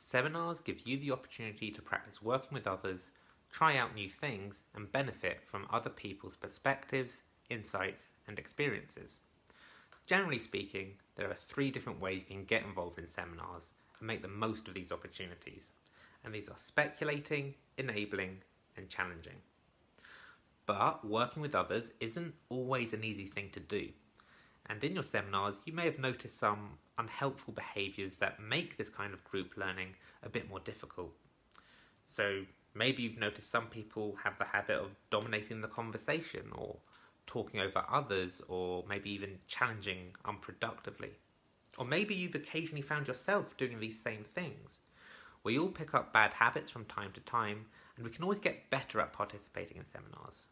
Seminars give you the opportunity to practice working with others, try out new things, and benefit from other people's perspectives, insights, and experiences. Generally speaking, there are 3 different ways you can get involved in seminars and make the most of these opportunities, and these are speculating, enabling, and challenging. But working with others isn't always an easy thing to do, and in your seminars you may have noticed some unhelpful behaviours that make this kind of group learning a bit more difficult. So maybe you've noticed some people have the habit of dominating the conversation, or talking over others, or maybe even challenging unproductively. Or maybe you've occasionally found yourself doing these same things. We all pick up bad habits from time to time, and we can always get better at participating in seminars.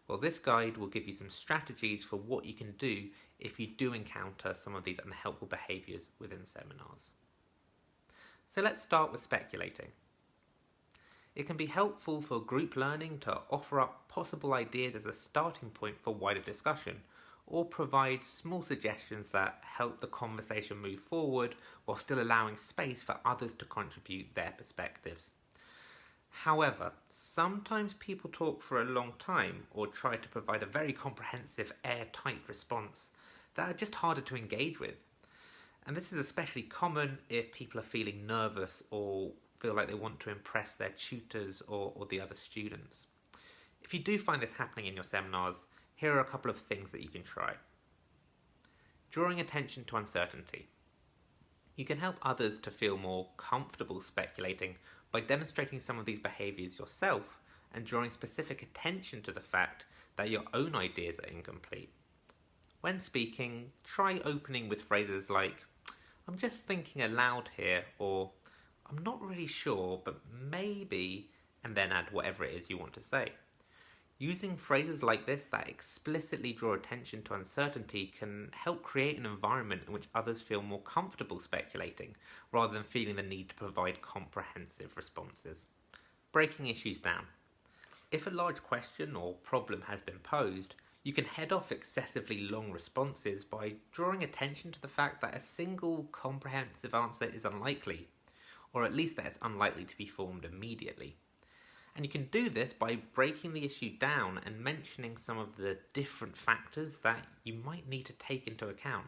Well, this guide will give you some strategies for what you can do if you do encounter some of these unhelpful behaviours within seminars. So let's start with speculating. It can be helpful for group learning to offer up possible ideas as a starting point for wider discussion, or provide small suggestions that help the conversation move forward while still allowing space for others to contribute their perspectives. However, sometimes people talk for a long time or try to provide a very comprehensive, airtight response that are just harder to engage with. And this is especially common if people are feeling nervous or feel like they want to impress their tutors or the other students. If you do find this happening in your seminars, here are a couple of things that you can try. Drawing attention to uncertainty. You can help others to feel more comfortable speculating by demonstrating some of these behaviours yourself and drawing specific attention to the fact that your own ideas are incomplete. When speaking, try opening with phrases like, "I'm just thinking aloud here," or "I'm not really sure, but maybe," and then add whatever it is you want to say. Using phrases like this that explicitly draw attention to uncertainty can help create an environment in which others feel more comfortable speculating, rather than feeling the need to provide comprehensive responses. Breaking issues down. If a large question or problem has been posed, you can head off excessively long responses by drawing attention to the fact that a single comprehensive answer is unlikely, or at least that it's unlikely to be formed immediately. And you can do this by breaking the issue down and mentioning some of the different factors that you might need to take into account.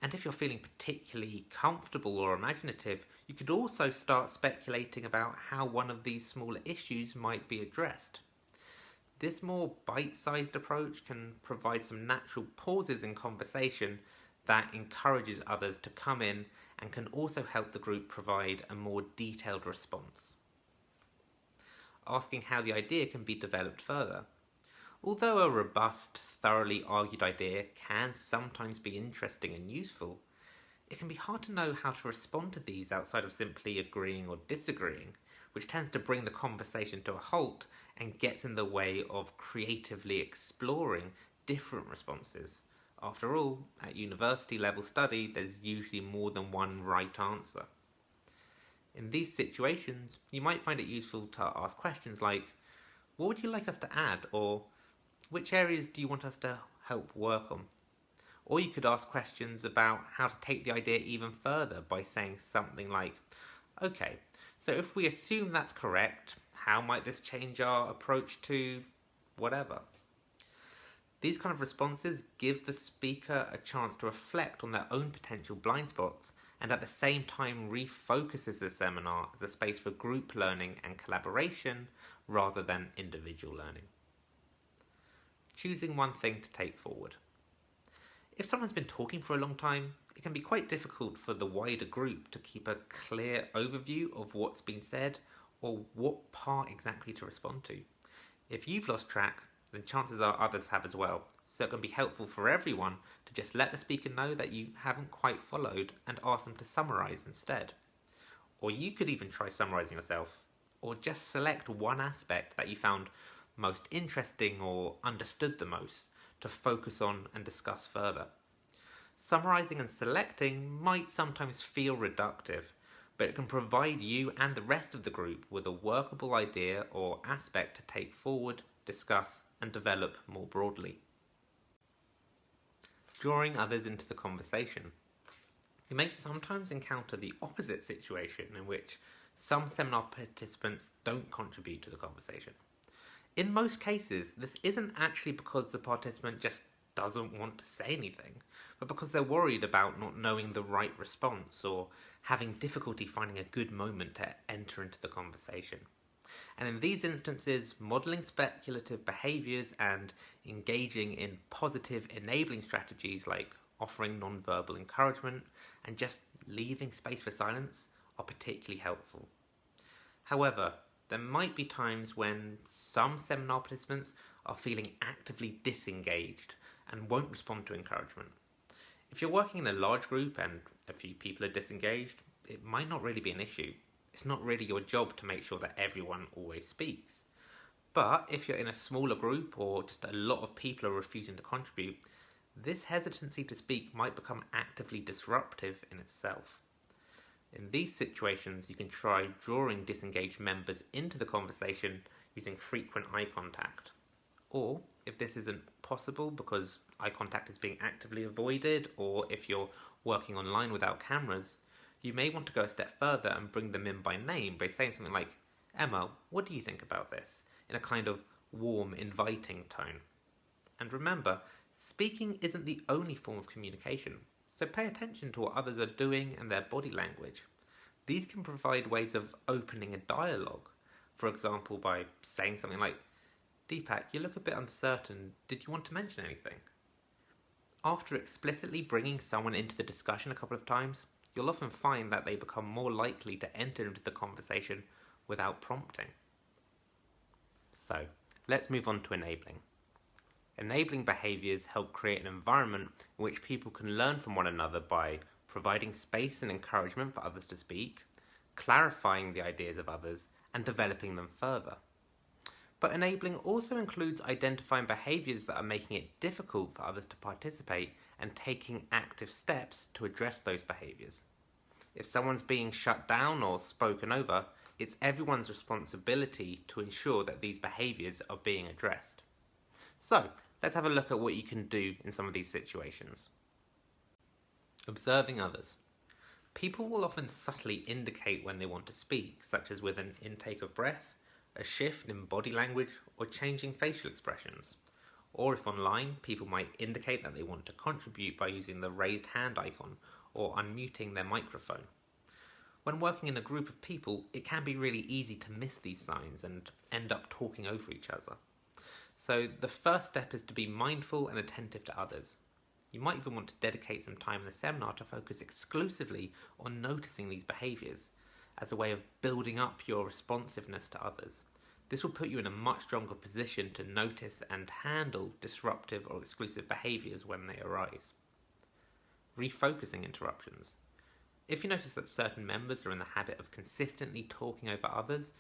And if you're feeling particularly comfortable or imaginative, you could also start speculating about how one of these smaller issues might be addressed. This more bite-sized approach can provide some natural pauses in conversation that encourages others to come in and can also help the group provide a more detailed response. Asking how the idea can be developed further. Although a robust, thoroughly argued idea can sometimes be interesting and useful, it can be hard to know how to respond to these outside of simply agreeing or disagreeing, which tends to bring the conversation to a halt and gets in the way of creatively exploring different responses. After all, at university level study, there's usually more than one right answer. In these situations, you might find it useful to ask questions like, "What would you like us to add?" or "Which areas do you want us to help work on?" Or you could ask questions about how to take the idea even further by saying something like, "Okay, so if we assume that's correct, how might this change our approach to whatever?" These kind of responses give the speaker a chance to reflect on their own potential blind spots, and at the same time refocuses the seminar as a space for group learning and collaboration rather than individual learning. Choosing one thing to take forward. If someone's been talking for a long time, it can be quite difficult for the wider group to keep a clear overview of what's been said or what part exactly to respond to. If you've lost track, then chances are others have as well. So it can be helpful for everyone to just let the speaker know that you haven't quite followed and ask them to summarise instead. Or you could even try summarising yourself, or just select one aspect that you found most interesting or understood the most to focus on and discuss further. Summarising and selecting might sometimes feel reductive, but it can provide you and the rest of the group with a workable idea or aspect to take forward, discuss, and develop more broadly. Drawing others into the conversation. You may sometimes encounter the opposite situation in which some seminar participants don't contribute to the conversation. In most cases, this isn't actually because the participant just doesn't want to say anything, but because they're worried about not knowing the right response or having difficulty finding a good moment to enter into the conversation. And in these instances, modelling speculative behaviours and engaging in positive enabling strategies like offering non-verbal encouragement and just leaving space for silence are particularly helpful. However, there might be times when some seminar participants are feeling actively disengaged and won't respond to encouragement. If you're working in a large group and a few people are disengaged, it might not really be an issue. It's not really your job to make sure that everyone always speaks. But if you're in a smaller group or just a lot of people are refusing to contribute, this hesitancy to speak might become actively disruptive in itself. In these situations, you can try drawing disengaged members into the conversation using frequent eye contact. Or, if this isn't possible because eye contact is being actively avoided, or if you're working online without cameras, you may want to go a step further and bring them in by name by saying something like, "Emma, what do you think about this?" in a kind of warm, inviting tone. And remember, speaking isn't the only form of communication. So pay attention to what others are doing and their body language. These can provide ways of opening a dialogue. For example, by saying something like, "Deepak, you look a bit uncertain. Did you want to mention anything?" After explicitly bringing someone into the discussion a couple of times, you'll often find that they become more likely to enter into the conversation without prompting. So, let's move on to enabling. Enabling behaviours help create an environment in which people can learn from one another by providing space and encouragement for others to speak, clarifying the ideas of others, and developing them further. But enabling also includes identifying behaviours that are making it difficult for others to participate and taking active steps to address those behaviours. If someone's being shut down or spoken over, it's everyone's responsibility to ensure that these behaviours are being addressed. So, let's have a look at what you can do in some of these situations. Observing others. People will often subtly indicate when they want to speak, such as with an intake of breath, a shift in body language, or changing facial expressions. Or if online, people might indicate that they want to contribute by using the raised hand icon or unmuting their microphone. When working in a group of people, it can be really easy to miss these signs and end up talking over each other. So the first step is to be mindful and attentive to others. You might even want to dedicate some time in the seminar to focus exclusively on noticing these behaviours as a way of building up your responsiveness to others. This will put you in a much stronger position to notice and handle disruptive or exclusive behaviours when they arise. Refocusing interruptions. If you notice that certain members are in the habit of consistently talking over others,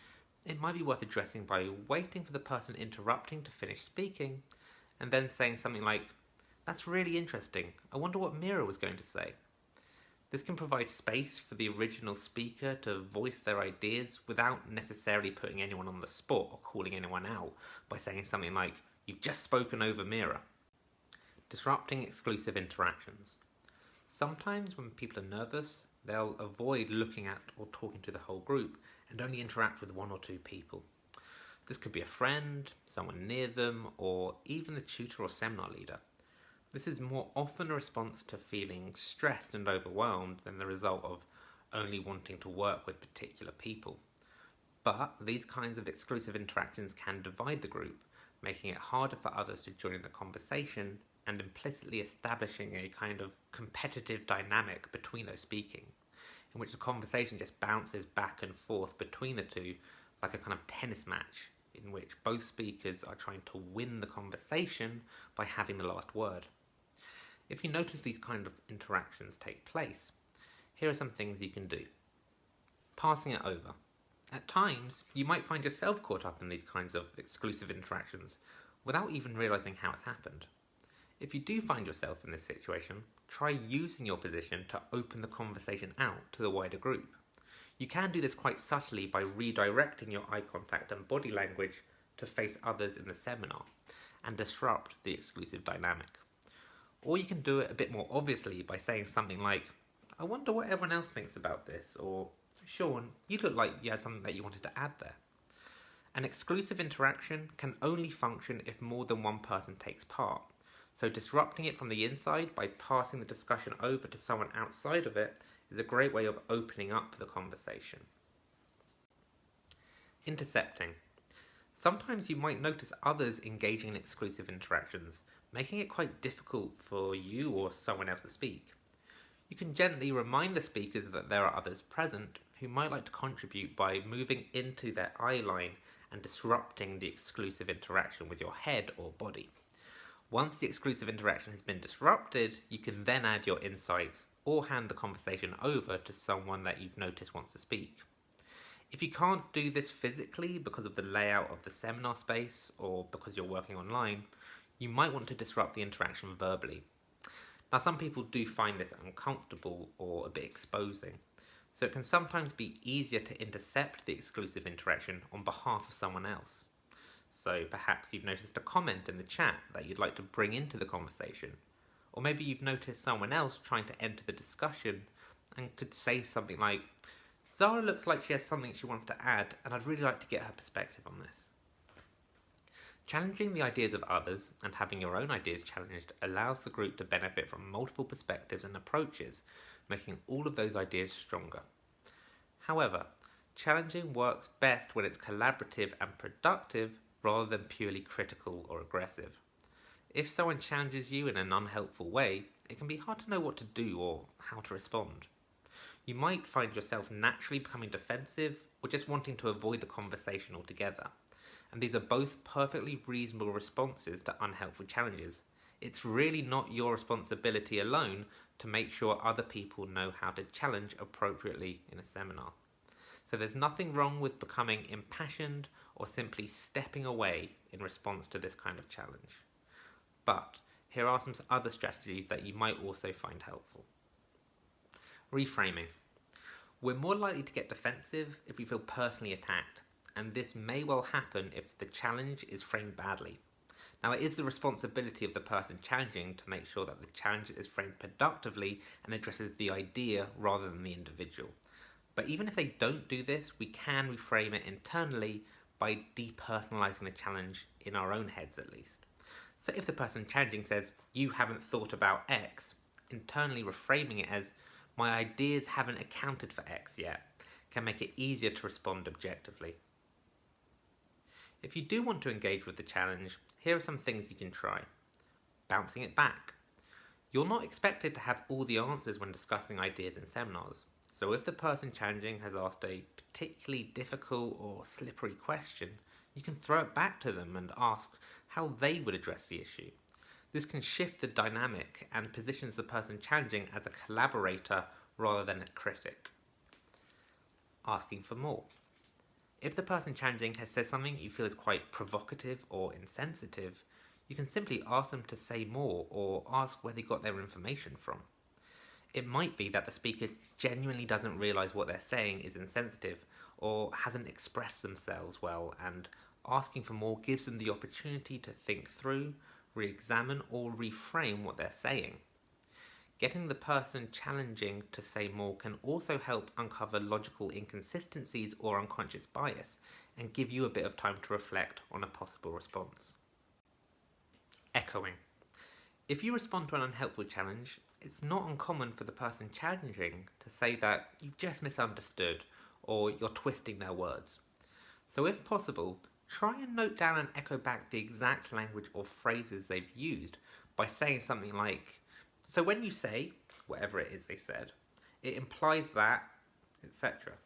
it might be worth addressing by waiting for the person interrupting to finish speaking, and then saying something like, "That's really interesting. I wonder what Mira was going to say." This can provide space for the original speaker to voice their ideas without necessarily putting anyone on the spot or calling anyone out by saying something like, "You've just spoken over Mira." Disrupting exclusive interactions. Sometimes when people are nervous, they'll avoid looking at or talking to the whole group and only interact with one or two people. This could be a friend, someone near them, or even the tutor or seminar leader. This is more often a response to feeling stressed and overwhelmed than the result of only wanting to work with particular people. But these kinds of exclusive interactions can divide the group, making it harder for others to join in the conversation and implicitly establishing a kind of competitive dynamic between those speaking, in which the conversation just bounces back and forth between the two like a kind of tennis match, in which both speakers are trying to win the conversation by having the last word. If you notice these kind of interactions take place, here are some things you can do. Passing it over. At times, you might find yourself caught up in these kinds of exclusive interactions without even realising how it's happened. If you do find yourself in this situation, try using your position to open the conversation out to the wider group. You can do this quite subtly by redirecting your eye contact and body language to face others in the seminar and disrupt the exclusive dynamic. Or you can do it a bit more obviously by saying something like, I wonder what everyone else thinks about this, or Sean, you look like you had something that you wanted to add there. An exclusive interaction can only function if more than one person takes part, so disrupting it from the inside by passing the discussion over to someone outside of it is a great way of opening up the conversation. Intercepting. Sometimes you might notice others engaging in exclusive interactions, making it quite difficult for you or someone else to speak. You can gently remind the speakers that there are others present who might like to contribute by moving into their eye line and disrupting the exclusive interaction with your head or body. Once the exclusive interaction has been disrupted, you can then add your insights or hand the conversation over to someone that you've noticed wants to speak. If you can't do this physically because of the layout of the seminar space or because you're working online, you might want to disrupt the interaction verbally. Now, some people do find this uncomfortable or a bit exposing, so it can sometimes be easier to intercept the exclusive interaction on behalf of someone else. So perhaps you've noticed a comment in the chat that you'd like to bring into the conversation, or maybe you've noticed someone else trying to enter the discussion and could say something like, Zara looks like she has something she wants to add, and I'd really like to get her perspective on this. Challenging the ideas of others and having your own ideas challenged allows the group to benefit from multiple perspectives and approaches, making all of those ideas stronger. However, challenging works best when it's collaborative and productive rather than purely critical or aggressive. If someone challenges you in an unhelpful way, it can be hard to know what to do or how to respond. You might find yourself naturally becoming defensive or just wanting to avoid the conversation altogether. And these are both perfectly reasonable responses to unhelpful challenges. It's really not your responsibility alone to make sure other people know how to challenge appropriately in a seminar. So there's nothing wrong with becoming impassioned or simply stepping away in response to this kind of challenge. But here are some other strategies that you might also find helpful. Reframing. We're more likely to get defensive if we feel personally attacked, and this may well happen if the challenge is framed badly. Now, it is the responsibility of the person challenging to make sure that the challenge is framed productively and addresses the idea rather than the individual. But even if they don't do this, we can reframe it internally by depersonalizing the challenge in our own heads at least. So if the person challenging says, "You haven't thought about X," internally reframing it as, "My ideas haven't accounted for X yet," can make it easier to respond objectively. If you do want to engage with the challenge, here are some things you can try. Bouncing it back. You're not expected to have all the answers when discussing ideas in seminars. So if the person challenging has asked a particularly difficult or slippery question, you can throw it back to them and ask how they would address the issue. This can shift the dynamic and positions the person challenging as a collaborator rather than a critic. Asking for more. If the person challenging has said something you feel is quite provocative or insensitive, you can simply ask them to say more or ask where they got their information from. It might be that the speaker genuinely doesn't realise what they're saying is insensitive or hasn't expressed themselves well, and asking for more gives them the opportunity to think through, re-examine or reframe what they're saying. Getting the person challenging to say more can also help uncover logical inconsistencies or unconscious bias and give you a bit of time to reflect on a possible response. Echoing. If you respond to an unhelpful challenge, it's not uncommon for the person challenging to say that you've just misunderstood or you're twisting their words. So if possible, try and note down and echo back the exact language or phrases they've used by saying something like, "So when you say," whatever it is they said, "it implies that," etc.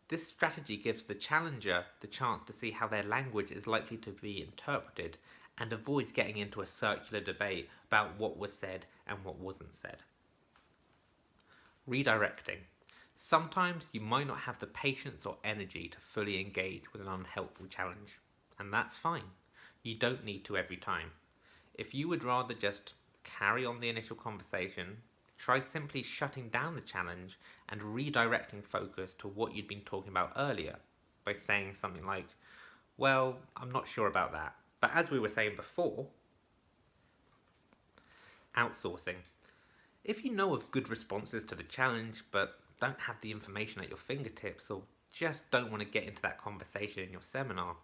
This strategy gives the challenger the chance to see how their language is likely to be interpreted and avoids getting into a circular debate about what was said and what wasn't said. Redirecting. Sometimes you might not have the patience or energy to fully engage with an unhelpful challenge, and that's fine. You don't need to every time. If you would rather just carry on the initial conversation, try simply shutting down the challenge and redirecting focus to what you'd been talking about earlier by saying something like, "Well, I'm not sure about that, but as we were saying before." Outsourcing. If you know of good responses to the challenge but don't have the information at your fingertips or just don't want to get into that conversation in your seminar,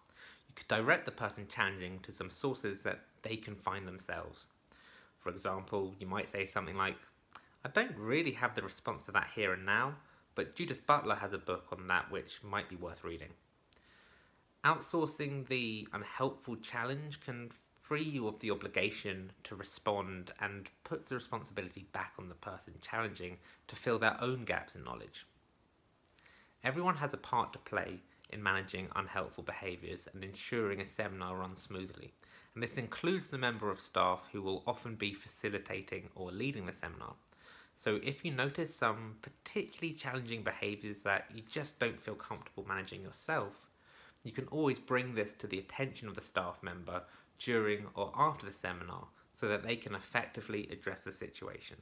you could direct the person challenging to some sources that they can find themselves. For example, you might say something like, I don't really have the response to that here and now, but Judith Butler has a book on that which might be worth reading. Outsourcing the unhelpful challenge can free you of the obligation to respond and puts the responsibility back on the person challenging to fill their own gaps in knowledge. Everyone has a part to play in managing unhelpful behaviours and ensuring a seminar runs smoothly, and this includes the member of staff who will often be facilitating or leading the seminar. So if you notice some particularly challenging behaviours that you just don't feel comfortable managing yourself, you can always bring this to the attention of the staff member during or after the seminar so that they can effectively address the situation.